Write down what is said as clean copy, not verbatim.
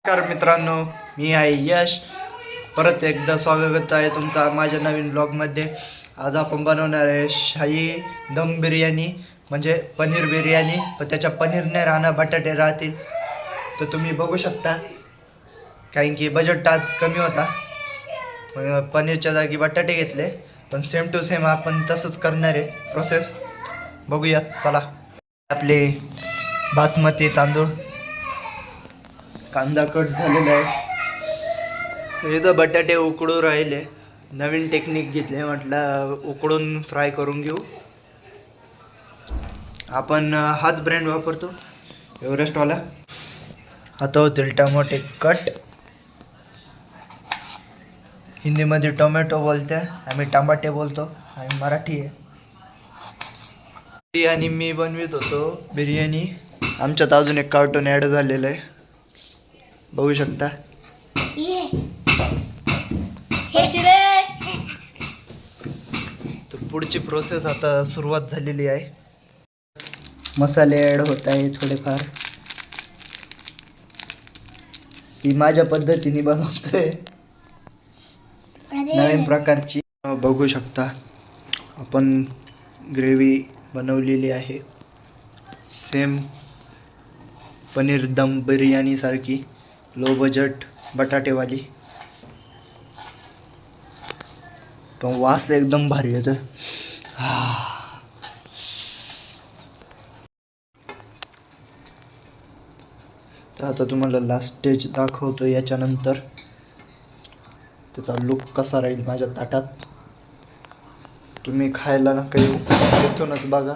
नमस्कार मित्रांनो, मी आहे यश. परत एकदा स्वागत आहे तुमचा माझ्या नवीन ब्लॉगमध्ये. आज आपण बनवणार आहे शाही दम बिर्याणी, म्हणजे पनीर बिर्याणी. पण त्याच्या पनीर नाही राहणार, बटाटे राहतील. तर तुम्ही बघू शकता, कारण की बजेट आज कमी होता. पनीरच्या जागी बटाटे घेतले, पण सेम टू सेम आपण तसंच करणार आहे प्रोसेस. बघूयात चला. आपले बासमती तांदूळ, कांदा कट झालेला आहे. इथं बटाटे उकडून राहिले. नवीन टेक्निक घेतले, म्हटलं उकडून फ्राय करून घेऊ. आपण हाच ब्रँड वापरतो, एव्हरेस्टवाला. आता होतील टमाटे कट. हिंदीमध्ये टोमॅटो बोलते, आम्ही टमाटे बोलतो, आम्ही मराठी आहे. ती आणि मी बनवित होतो बिर्याणी. आमच्यात अजून एक कार्टून ॲड झालेलं आहे, बघू शकता. तर पुढची प्रोसेस आता सुरुवात झालेली आहे. मसाले ॲड होत आहे थोडेफार. ती माझ्या पद्धतीने बनवतोय, नवीन प्रकारची. बघू शकता आपण ग्रेव्ही बनवलेली आहे, सेम पनीर दम बिर्याणी सारखी, लो बजेट बटाटेवाली. पण वास एकदम भारी येतं. तर आता तुम्हाला लास्ट स्टेज दाखवतो. याच्यानंतर त्याचा लुक कसा राहील माझ्या ताटात, तुम्ही खायला नका येऊ, इथूनच बघा.